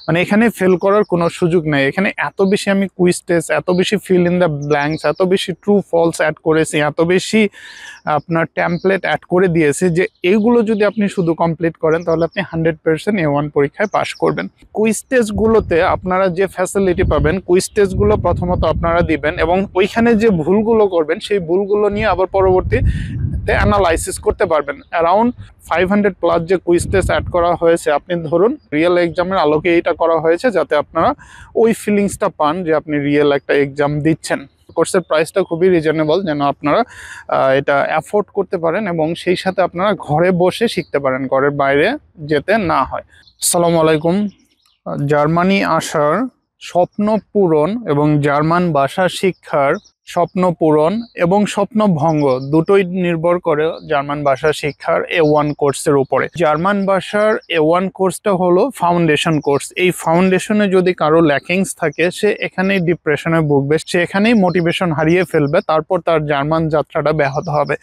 মানে এখানে ফেল করার কোনো সুযোগ নেই। এখানে এত বেশি আমি কুইজ টেস্ট, এত বেশি ফিল ইন দ্য ব্ল্যাঙ্কস, এত বেশি ট্রু ফলস অ্যাড করেছি, এত বেশি আপনার টেমপ্লেট অ্যাড করে দিয়েছি যে এইগুলো যদি আপনি শুধু কমপ্লিট করেন তাহলে আপনি 100% A1 পরীক্ষায় পাশ করবেন। কুইজ টেস্টগুলোতে আপনারা যে ফ্যাসিলিটি পাবেন, কুইজ টেস্টগুলো প্রথমত আপনারা দিবেন এবং ওইখানে যে ভুলগুলো করবেন সেই ভুলগুলো নিয়ে আবার পরবর্তীতে অ্যানালাইসিস করতে পারবেন। অ্যারাউন্ড 500 প্লাস যে কুইজ টেস্ট অ্যাড করা হয়েছে, আপনি ধরুন রিয়েল এক্সামের আলোকে এইটা করা হয়েছে যাতে আপনারা ওই ফিলিংসটা পান যে আপনি রিয়েল একটা এক্সাম দিচ্ছেন। কোর্সের প্রাইসটা খুবই রিজনেবল, যেন আপনারা এটা অ্যাফোর্ড করতে পারেন এবং সেই সাথে আপনারা ঘরে বসে শিখতে পারেন, ঘরের বাইরে যেতে না হয়। আসসালামু আলাইকুম। জার্মানি আসার স্বপ্ন পূরণ এবং জার্মান ভাষা শিক্ষার স্বপ্ন পূরণ এবং স্বপ্ন ভঙ্গ দুটোই নির্ভর করে জার্মান ভাষা শিক্ষার A1 কোর্সের উপরে। জার্মান ভাষার A1 কোর্সটা হলো ফাউন্ডেশন কোর্স। এই ফাউন্ডেশনে যদি কারো ল্যাকিংস থাকে, সে এখানেই ডিপ্রেশনে ভুগবে, সে এখানেই মোটিভেশন হারিয়ে ফেলবে, তারপর তার জার্মান যাত্রাটা ব্যাহত হবে।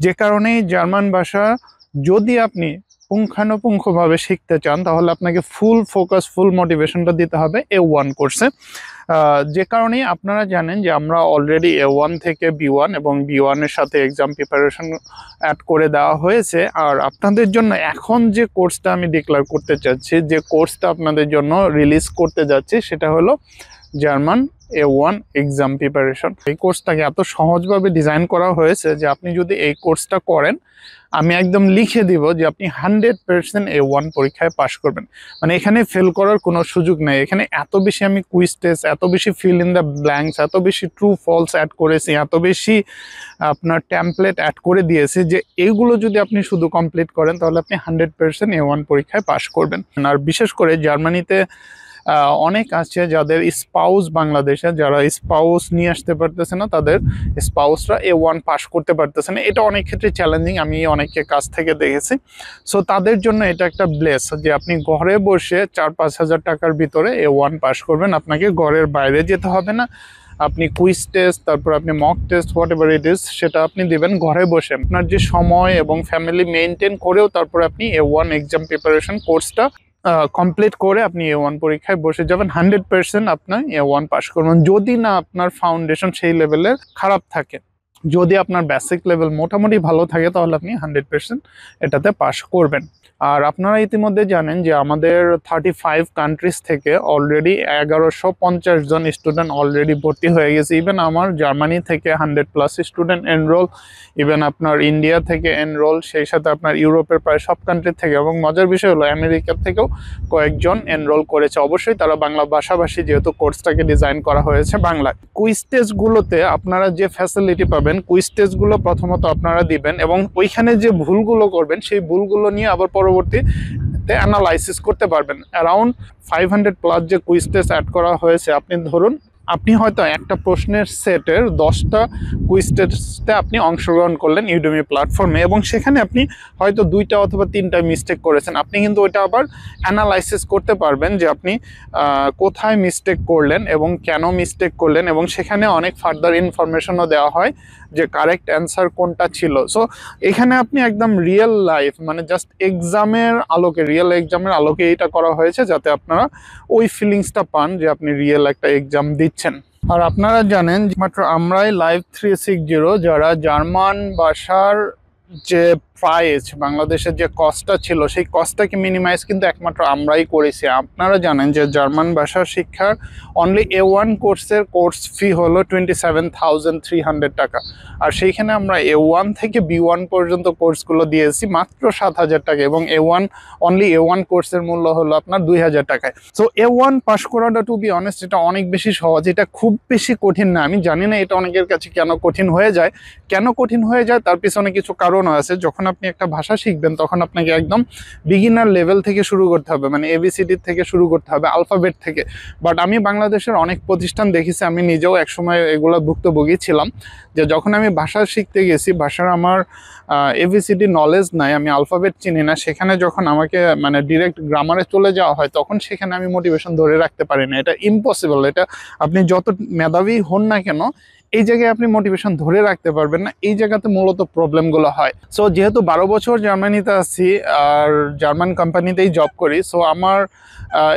যে কারণেই জার্মান ভাষা যদি আপনি পুঙ্খানুপুঙ্খভাবে শিখতে চান তাহলে আপনাকে ফুল ফোকাস, ফুল মোটিভেশনটা দিতে হবে A1 কোর্সে। যে কারণে আপনারা জানেন যে আমরা অলরেডি A1 থেকে B1 এবং B1 এর সাথে এক্সাম প্রিপারেশন অ্যাড করে দেওয়া হয়েছে। আর আপনাদের জন্য এখন যে কোর্সটা আমি ডিক্লেয়ার করতে চাচ্ছি, যে কোর্সটা আপনাদের জন্য রিলিজ করতে যাচ্ছি, সেটা হলো জার্মান A1 এক্সাম প্রিপারেশন। এই কোর্সটাকে এত সহজভাবে ডিজাইন করা হয়েছে যে আপনি যদি এই কোর্সটা করেন, আমি একদম লিখে দিব যে আপনি 100% A1 পরীক্ষায় পাশ করবেন। মানে এখানে ফেল করার কোনো সুযোগ নেই। এখানে এত বেশি আমি কুইজ টেস্ট, এত বেশি ফিল ইন দ্য ব্ল্যাঙ্কস, এত বেশি ট্রু ফলস অ্যাড করেছি, এত বেশি আপনার টেমপ্লেট অ্যাড করে দিয়েছি যে এইগুলো যদি আপনি শুধু কমপ্লিট করেন তাহলে আপনি 100% A1 পরীক্ষায় পাশ করবেন। আর বিশেষ করে জার্মানিতে অনেক আছে যাদের স্পাউস বাংলাদেশে, যারা স্পাউস নিয়ে আসতে পারতেছে না, তাদের স্পাউসরা A1 পাস করতে পারতেছে না। এটা অনেক ক্ষেত্রে চ্যালেঞ্জিং, আমি অনেককে কাছ থেকে দেখেছি। সো তাদের জন্য এটা একটা ব্লেস যে আপনি ঘরে বসে 4-5 হাজার টাকার ভিতরে A1 পাস করবেন। আপনাকে ঘরের বাইরে যেতে হবে না। আপনি কুইজ টেস্ট, তারপর আপনি mock test, what ever it is, সেটা আপনি দিবেন ঘরে বসে। আপনার যে সময় এবং ফ্যামিলি মেনটেন করেও তারপর আপনি A1 এক্সাম প্রিপারেশন কোর্সটা কমপ্লিট করে আপনি A1 পরীক্ষায় বসে যাবেন। 100% আপনার A1 পাস করবেন। যদি না আপনার ফাউন্ডেশন সেই লেভেলের খারাপ থাকে, যদি আপনার বেসিক লেভেল মোটামুটি ভালো থাকে, তাহলে আপনি 100% এটাতে পাস করবেন। আর আপনারা ইতিমধ্যে জানেন যে আমাদের 35 কান্ট্রিজ থেকে অলরেডি 1150 জন স্টুডেন্ট অলরেডি ভর্তি হয়ে গেছে। ইভেন আমার জার্মানি থেকে 100+ স্টুডেন্ট এনরোল, ইভেন আপনার ইন্ডিয়া থেকে এনরোল, সেই সাথে আপনার ইউরোপের প্রায় সব কান্ট্রি থেকে, এবং মজার বিষয় হলো আমেরিকার থেকেও কয়েকজন এনরোল করেছে। অবশ্যই তারা বাংলা ভাষাভাষী, যেহেতু কোর্সটাকে ডিজাইন করা হয়েছে বাংলায়। কুইজ টেস্টগুলোতে আপনারা যে ফ্যাসিলিটি পাবেন, কুইজ টেস্টগুলো প্রথমত আপনারা দিবেন এবং ওইখানে যে ভুলগুলো করবেন সেই ভুলগুলো নিয়ে আবার পরবর্তীতে অ্যানালাইসিস করতে পারবেন। অ্যারাউন্ড 500 প্লাস যে কুইজ টেস্ট অ্যাড করা হয়েছে, আপনি ধরুন আপনি হয়তো একটা প্রশ্নের সেটের 10টা কুইজ টেস্টে আপনি অংশগ্রহণ করলেন ইউডেমি প্ল্যাটফর্মে, এবং সেখানে আপনি হয়তো 2টা অথবা 3টা মিস্টেক করেছেন। আপনি কিন্তু ওইটা আবার অ্যানালাইসিস করতে পারবেন যে আপনি কোথায় মিস্টেক করলেন এবং কেন মিস্টেক করলেন, এবং সেখানে অনেক ফার্দার ইনফরমেশনও দেওয়া হয় যে কারেক্ট অ্যান্সার কোনটা ছিল। সো এখানে আপনি একদম রিয়েল লাইফ, মানে জাস্ট এক্সামের আলোকে, রিয়েল এক্সামের আলোকে এটা করা হয়েছে যাতে আপনারা ওই ফিলিংসটা পান যে আপনি রিয়েল একটা এক্সাম দিচ্ছেন। আর আপনারা জানেন মাত্র আমরাই লাইভ 360 যারা জার্মান ভাষার যে প্রাইস, বাংলাদেশের যে কস্টটা ছিল সেই কস্টটাকে মিনিমাইজ কিন্তু একমাত্র আমরাই করেছি। আপনারা জানেন যে জার্মান ভাষা শিক্ষার অনলি A1 কোর্সের কোর্স ফি হলো 27,300 টাকা। আর সেইখানে আমরা A1 থেকে B1 পর্যন্ত কোর্সগুলো দিয়েছি মাত্র 7,000 টাকা, এবং অনলি A1 কোর্সের মূল্য হলো আপনার 2,000 টাকায়। সো A1 পাস করাটা, টু বি অনেস্ট, এটা অনেক বেশি সহজ, এটা খুব বেশি কঠিন না। আমি জানি না এটা অনেকের কাছে কেন কঠিন হয়ে যায়। কেন কঠিন হয়ে যায় তার পিছনে কিছু কারণও আছে। যখন আপনি একটা ভাষা শিখবেন তখন আপনাকে একদম বিগিনার লেভেল থেকে শুরু করতে হবে, মানে ABCD থেকে শুরু করতে হবে, আলফাবেট থেকে। বাট আমি বাংলাদেশের অনেক প্রতিষ্ঠান দেখেছি, আমি নিজেও একসময় এগুলো ভুক্তভোগী ছিলাম, যে যখন আমি ভাষা শিখতে গেছি, ভাষার আমার ABCD নলেজ নাই, আমি আলফাবেট চিনি না, সেখানে যখন আমাকে মানে ডিরেক্ট গ্রামারে চলে যাওয়া হয় তখন সেখানে আমি মোটিভেশন ধরে রাখতে পারি না। এটা ইম্পসিবল। এটা আপনি যত মেধাবী হন না কেন, এই জায়গায় আপনি মোটিভেশন ধরে রাখতে পারবেন না, এই জায়গাতে মূলত প্রবলেমগুলো হয়। সো যেহেতু 12 বছর জার্মানিতে আছি আর জার্মান কোম্পানিতেই জব করি, সো আমার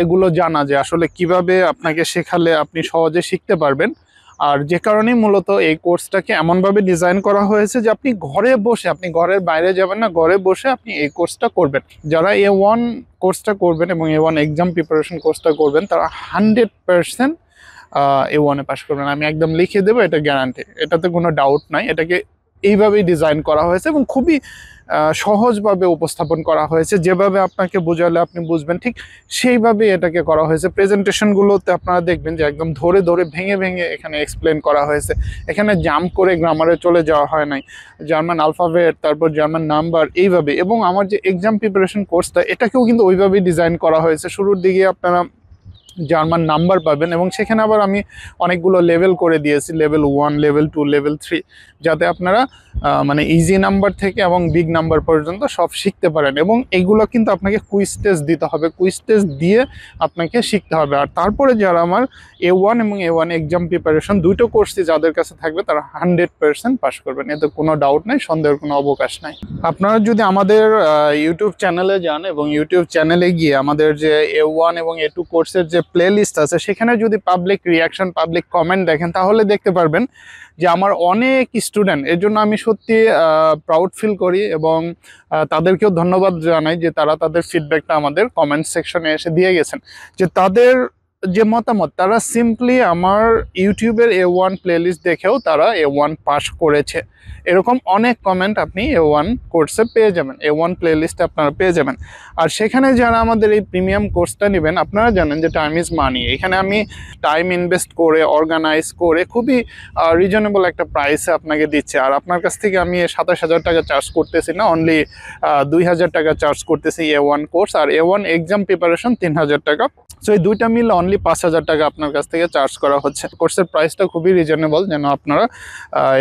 এগুলো জানা যে আসলে কিভাবে আপনাকে শেখালে আপনি সহজে শিখতে পারবেন। আর যে কারণেই মূলত এই কোর্সটাকে এমনভাবে ডিজাইন করা হয়েছে যে আপনি ঘরে বসে, আপনি ঘরের বাইরে যাবেন না, ঘরে বসে আপনি এই কোর্সটা করবেন। যারা A1 কোর্সটা করবেন এবং A1 এক্সাম প্রিপারেশন কোর্সটা করবেন তারা 100% A1-এ পাস করবেন। আমি একদম লিখে দেবো, এটা গ্যারান্টি, এটাতে কোনো ডাউট নাই। এটাকে এইভাবেই ডিজাইন করা হয়েছে এবং খুবই সহজভাবে উপস্থাপন করা হয়েছে। যেভাবে আপনাকে বোঝালে আপনি বুঝবেন ঠিক সেইভাবেই এটাকে করা হয়েছে। প্রেজেন্টেশনগুলোতে আপনারা দেখবেন যে একদম ধরে ধরে ভেঙে ভেঙে এখানে এক্সপ্লেন করা হয়েছে। এখানে জাম্প করে গ্রামারে চলে যাওয়া হয় নাই, জার্মান আলফাবেট তারপর জার্মান নাম্বার এইভাবে। এবং আমার যে এক্সাম প্রিপারেশন কোর্সটা এটাকেও কিন্তু ওইভাবেই ডিজাইন করা হয়েছে। শুরুর দিকে আপনারা জার্মান নাম্বার পাবেন এবং সেখানে আবার আমি অনেকগুলো লেভেল করে দিয়েছি, লেভেল 1, লেভেল 2, লেভেল 3, যাতে আপনারা মানে ইজি নাম্বার থেকে এবং বিগ নাম্বার পর্যন্ত সব শিখতে পারেন। এবং এগুলো কিন্তু আপনাকে কুইজ টেস্ট দিতে হবে, কুইজ টেস্ট দিয়ে আপনাকে শিখতে হবে। আর তারপরে যারা আমার A1 এবং A1 এক্সাম প্রিপারেশন দুটো কোর্সই যাদের কাছে থাকবে তারা 100% পাস করবেন, এতে কোনো ডাউট নাই, সন্দেহের কোনো অবকাশ নাই। আপনারা যদি আমাদের ইউটিউব চ্যানেলে যান এবং ইউটিউব চ্যানেলে গিয়ে আমাদের যে A1 এবং A2 কোর্সের যে প্লে লিস্ট আছে সেখানে যদি পাবলিক রিয়াকশন, পাবলিক কমেন্ট দেখেন তাহলে দেখতে পারবেন যে আমার অনেক স্টুডেন্ট, এর জন্য আমি সত্যি প্রাউড ফিল করি এবং তাদেরকেও ধন্যবাদ জানাই যে তারা তাদের ফিডব্যাকটা আমাদের কমেন্ট সেকশনে এসে দিয়ে গেছেন, যে তাদের যে মতামত, তারা সিম্পলি আমার ইউটিউবের A1 প্লেলিস্ট দেখেও তারা A1 পাস করেছে। এরকম অনেক কমেন্ট আপনি A1 কোর্সে পেয়ে যাবেন, A1 প্লেলিস্টে আপনারা পেয়ে যাবেন। আর সেখানে যারা আমাদের এই প্রিমিয়াম কোর্সটা নেবেন, আপনারা জানেন যে টাইম ইজ মানি। এখানে আমি টাইম ইনভেস্ট করে অর্গানাইজ করে খুবই রিজনেবল একটা প্রাইসে আপনাকে দিচ্ছে। আর আপনার কাছ থেকে আমি 27,000 টাকা চার্জ করতেছি না, অনলি 2,000 টাকা চার্জ করতেছি A1 কোর্স, আর A1 এক্সাম প্রিপারেশন 3,000 টাকা। সো এই দুইটা মিলে অনলি 5,000 টাকা আপনার কাছ থেকে চার্জ করা হচ্ছে। কোর্সের প্রাইসটা খুবই রিজনেবল, যেন আপনারা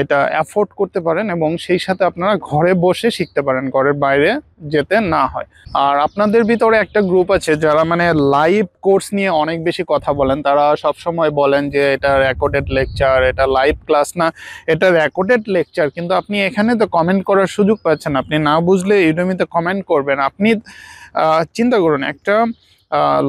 এটা অ্যাফোর্ড করতে পারেন এবং সেই সাথে আপনারা ঘরে বসে শিখতে পারেন, ঘরের বাইরে যেতে না হয়। আর আপনাদের ভিতরে একটা গ্রুপ আছে যারা মানে লাইভ কোর্স নিয়ে অনেক বেশি কথা বলেন। তারা সব সময় বলেন যে এটা রেকর্ডেড লেকচার, এটা লাইভ ক্লাস না, এটা রেকর্ডেড লেকচার। কিন্তু আপনি এখানে তো কমেন্ট করার সুযোগ পাচ্ছেন, আপনি না বুঝলে ইউডেমিতে কমেন্ট করবেন। আপনি চিন্তা করুন একটা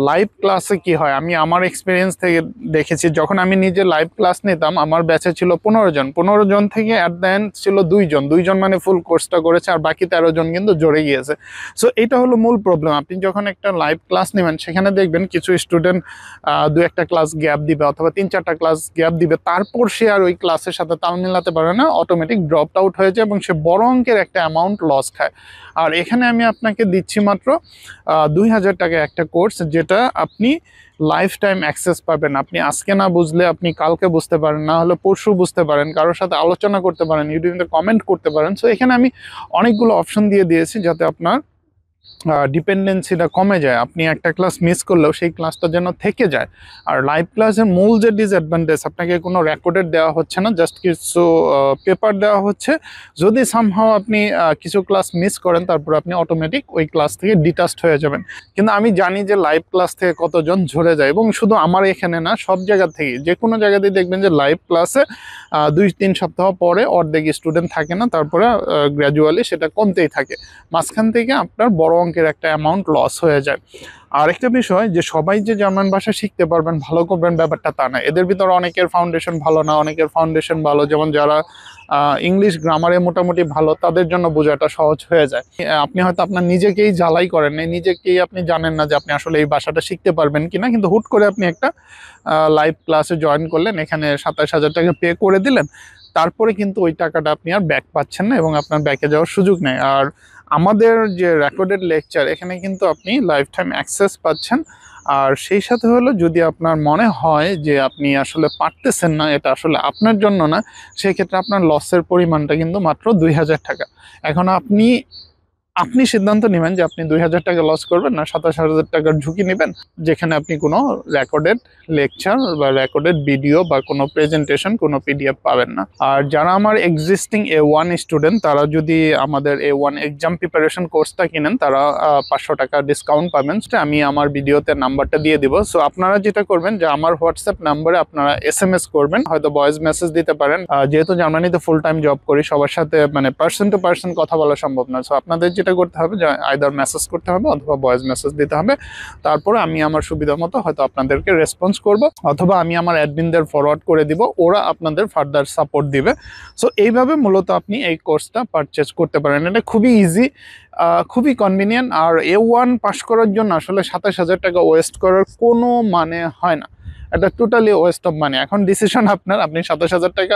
লাইভ ক্লাসে কি হয়। আমি আমার এক্সপিরিয়েন্স থেকে দেখেছি, যখন আমি নিজে লাইভ ক্লাস নিতাম আমার ব্যাচে ছিল 15 জন, 15 জন থেকে অ্যাট দ্য এন্ড ছিল 2 জন মানে ফুল কোর্সটা করেছে, আর বাকি 13 জন কিন্তু জড়ে গিয়েছে। সো এটা হলো মূল প্রবলেম। আপনি যখন একটা লাইভ ক্লাস নেবেন সেখানে দেখবেন কিছু স্টুডেন্ট 2-1টা ক্লাস গ্যাপ দিবে অথবা 3-4টা ক্লাস গ্যাপ দিবে, তারপর সে আর ওই ক্লাসের সাথে তাল মিলাতে পারে না, অটোমেটিক ড্রপ আউট হয়ে যায় এবং সে বড় অঙ্কের একটা অ্যামাউন্ট লস খায়। আর এখানে আমি আপনাকে দিচ্ছি মাত্র 2,000 টাকা একটা কোর্স, যেটা আপনি লাইফ টাইম অ্যাক্সেস পাবেন। আপনি আজকে না বুঝলে আপনি কালকে বুঝতে পারেন, না হলে পরশু বুঝতে পারেন, কারোর সাথে আলোচনা করতে পারেন, ইউটিউবে কমেন্ট করতে পারেন। সো এখানে আমি অনেকগুলো অপশন দিয়ে দিয়েছি যাতে আপনার ডিপেন্ডেন্সিটা কমে যায়। আপনি একটা ক্লাস মিস করলেও সেই ক্লাসটা যেন থেকে যায়। আর লাইভ ক্লাসের মূল যে ডিসঅ্যাডভান্টেজ, আপনাকে কোনো রেকর্ডেড দেওয়া হচ্ছে না, জাস্ট কিছু পেপার দেওয়া হচ্ছে। যদি সামহাও আপনি কিছু ক্লাস মিস করেন তারপর আপনি অটোমেটিক ওই ক্লাস থেকে ডিটাচড হয়ে যাবেন। কিন্তু আমি জানি যে লাইভ ক্লাস থেকে কতজন ঝরে যায়, এবং শুধু আমার এখানে না, সব জায়গা থেকে, যে কোনো জায়গাতেই দেখবেন যে লাইভ ক্লাসে 2-3 সপ্তাহ পরে অর্ধেক স্টুডেন্ট থাকে না, তারপরে গ্র্যাজুয়ালি সেটা কমতেই থাকে। মাঝখান থেকে আপনার বড় অঙ্কের একটা অ্যামাউন্ট লস হয়ে যায়। আরেকটা বিষয়, যে সবাই যে জার্মান ভাষা শিখতে পারবেন, ভালো করবেন, ব্যাপারটা তা না। এদের ভিতরে অনেকের ফাউন্ডেশন ভালো না, অনেকের ফাউন্ডেশন ভালো। যেমন যারা ইংলিশ গ্রামারে মোটামুটি ভালো, তাদের জন্য বোঝাটা সহজ হয়ে যায়। আপনি হয়তো আপনার নিজেকেই জ্বালাই করেন নাই, নিজেকেই আপনি জানেন না যে আপনি আসলে এই ভাষাটা শিখতে পারবেন কিনা, কিন্তু হুট করে আপনি একটা লাইভ ক্লাসে জয়েন করলেন, এখানে 27,000 টাকা পে করে দিলেন, তারপরে কিন্তু ওই টাকাটা আপনি আর ব্যাক পাচ্ছেন না এবং আপনার ব্যাকে যাওয়ার সুযোগ নেই। আর আমাদের যে রেকর্ডেড লেকচার, এখানে কিন্তু আপনি লাইফ টাইম অ্যাক্সেস পাচ্ছেন। আর সেই সাথে হলো, যদি আপনার মনে হয় যে আপনি আসলে পারতেছেন না, এটা আসলে আপনার জন্য না, সেই ক্ষেত্রে আপনার লসের পরিমাণটা কিন্তু মাত্র 2,000 টাকা। এখন আপনি আপনি সিদ্ধান্ত নেবেন যে আপনি 2000 টাকা লস করবেন না 27,000 টাকার ঝুঁকি নেবেন, যেখানে আপনি কোনো রেকর্ডেড লেকচার বা রেকর্ডেড ভিডিও বা কোনো প্রেজেন্টেশন, কোনো পিডিএফ পাবেন না। আর যারা আমার এক্সিস্টিং A1 স্টুডেন্ট, তারা যদি আমাদের A1 এক্সাম প্রিপারেশন কোর্সটা কিনেন, তারা 500 টাকা ডিসকাউন্ট পাবেন। আমি আমার ভিডিওতে নাম্বারটা দিয়ে দিব। সো আপনারা যেটা করবেন যে আমার হোয়াটসঅ্যাপ নাম্বারে আপনারা SMS করবেন, হয়তো ভয়েস মেসেজ দিতে পারেন। যেহেতু জার্মানিতে ফুল টাইম জব করি, সবার সাথে মানে পার্সন টু পার্সন কথা বলা সম্ভব না। সো আপনাদের যেটা করতে হবে যে আইদার মেসেজ করতে হবে অথবা ভয়েস মেসেজ দিতে হবে। তারপরে আমি আমার সুবিধা মতো হয়তো আপনাদেরকে রেসপন্স করব, অথবা আমি আমার অ্যাডমিনদের ফরওয়ার্ড করে দিব, ওরা আপনাদের ফার্দার সাপোর্ট দিবে। সো এইভাবে মূলত আপনি এই কোর্সটা পারচেজ করতে পারেন। এটা খুবই ইজি, খুবই কনভিনিয়েন্ট। আর A1 পাস করার জন্য আসলে 27,000 টাকা ওয়েস্ট করার কোনো মানে হয় না। এটা টোটালি ওয়েস্ট অফ মানি। এখন ডিসিশন আপনার, আপনি 27,000 টাকা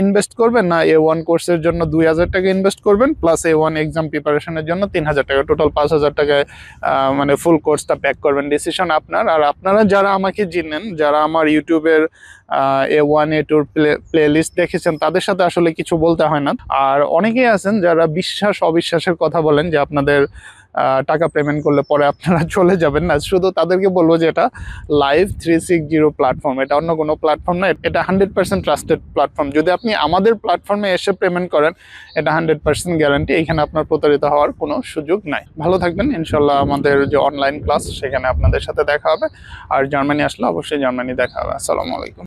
ইনভেস্ট করবেন না A1 কোর্সের জন্য 2,000 টাকা ইনভেস্ট করবেন, প্লাস A1 এক্সাম প্রিপারেশনের জন্য 3,000 টাকা, টোটাল 5,000 টাকায় মানে ফুল কোর্সটা প্যাক করবেন। ডিসিশন আপনার। আর আপনারা যারা আমাকে চিনেন, যারা আমার ইউটিউবের A1 A2 প্লে লিস্ট দেখেছেন, তাদের সাথে আসলে কিছু বলতে হয় না। আর অনেকেই আছেন যারা বিশ্বাস অবিশ্বাসের কথা বলেন যে আপনাদের টাকা পেমেন্ট করলে পরে আপনারা চলে যাবেন না। শুধু তাদেরকে বলবো যে এটা লাইভ 360 প্ল্যাটফর্ম, এটা অন্য কোনো প্ল্যাটফর্ম না। এটা 100% ট্রাস্টেড প্ল্যাটফর্ম। যদি আপনি আমাদের প্ল্যাটফর্মে এসে পেমেন্ট করেন, এটা 100% গ্যারান্টি। এখানে আপনার প্রতারিত হওয়ার কোনো সুযোগ নাই। ভালো থাকবেন। ইনশাল্লাহ আমাদের যে অনলাইন ক্লাস, সেখানে আপনাদের সাথে দেখা হবে। আর জার্মানি আসলে অবশ্যই জার্মানি দেখা হবে। আসসালামু আলাইকুম।